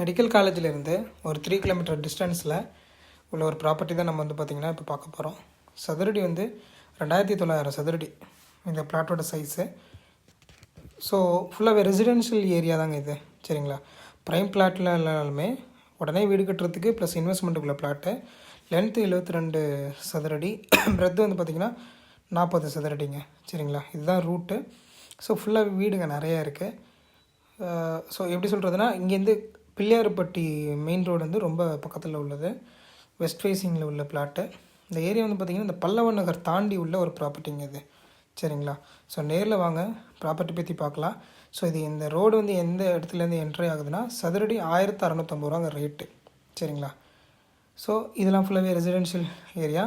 Medical காலேஜிலேருந்து ஒரு 3 kilometre டிஸ்டன்ஸில் உள்ள ஒரு ப்ராப்பர்ட்டி தான் நம்ம வந்து பார்த்திங்கன்னா இப்போ பார்க்க போகிறோம். சதுரடி வந்து 2900 சதுரடி இந்த பிளாட்டோட சைஸு. ஸோ ஃபுல்லாகவே ரெசிடென்ஷியல் ஏரியா தாங்க இது, சரிங்களா. ப்ரைம் பிளாட்டில் இல்லைனாலுமே உடனே வீடு கட்டுறதுக்கு ப்ளஸ் இன்வெஸ்ட்மெண்ட்டுக்குள்ள பிளாட்டு. லென்த்து 72 சதுரடி, பிரெத்து வந்து பார்த்திங்கன்னா 40 சதுரடிங்க, சரிங்களா. இதுதான் ரூட்டு. ஸோ ஃபுல்லாக வீடுங்க நிறையா இருக்குது. ஸோ எப்படி சொல்கிறதுனா, இங்கேருந்து பிள்ளையார்பட்டி மெயின் ரோடு வந்து ரொம்ப பக்கத்தில் உள்ளது, வெஸ்ட் ஃபேஸிங்கில் உள்ள பிளாட்டு. இந்த ஏரியா வந்து பார்த்திங்கன்னா இந்த பல்லவன் நகர் தாண்டி உள்ள ஒரு ப்ராப்பர்ட்டிங்க இது, சரிங்களா. ஸோ நேரில் வாங்க, ப்ராப்பர்ட்டி பற்றி பார்க்கலாம். ஸோ இது இந்த ரோடு வந்து எந்த இடத்துலேருந்து என்ட்ரி ஆகுதுன்னா சதுரடி 1650 ரூபாங்க ரேட்டு, சரிங்களா. ஸோ இதெல்லாம் ஃபுல்லாகவே ரெசிடென்ஷியல் ஏரியா.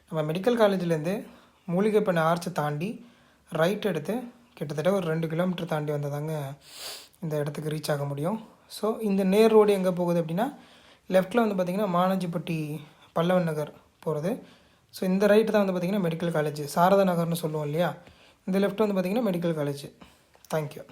நம்ம மெடிக்கல் காலேஜ்லேருந்து மூலிகைப்பண்ணை ஆர்ச்சை தாண்டி ரைட் எடுத்து கிட்டத்தட்ட ஒரு 2 கிலோமீட்டர் தாண்டி வந்ததாங்க இந்த இடத்துக்கு ரீச் ஆக முடியும். ஸோ இந்த நேர் ரோடு எங்கே போகுது அப்படின்னா, லெஃப்ட்டில் வந்து பார்த்திங்கன்னா மானஞ்சிப்பட்டி பல்லவன் நகர் போகிறது. ஸோ இந்த ரைட்டு தான் வந்து பார்த்திங்கன்னா மெடிக்கல் காலேஜ், சாரதா நகர்னு சொல்லுவோம் இல்லையா. இந்த லெஃப்ட் வந்து பார்த்திங்கன்னா மெடிக்கல் காலேஜ். தேங்க்யூ.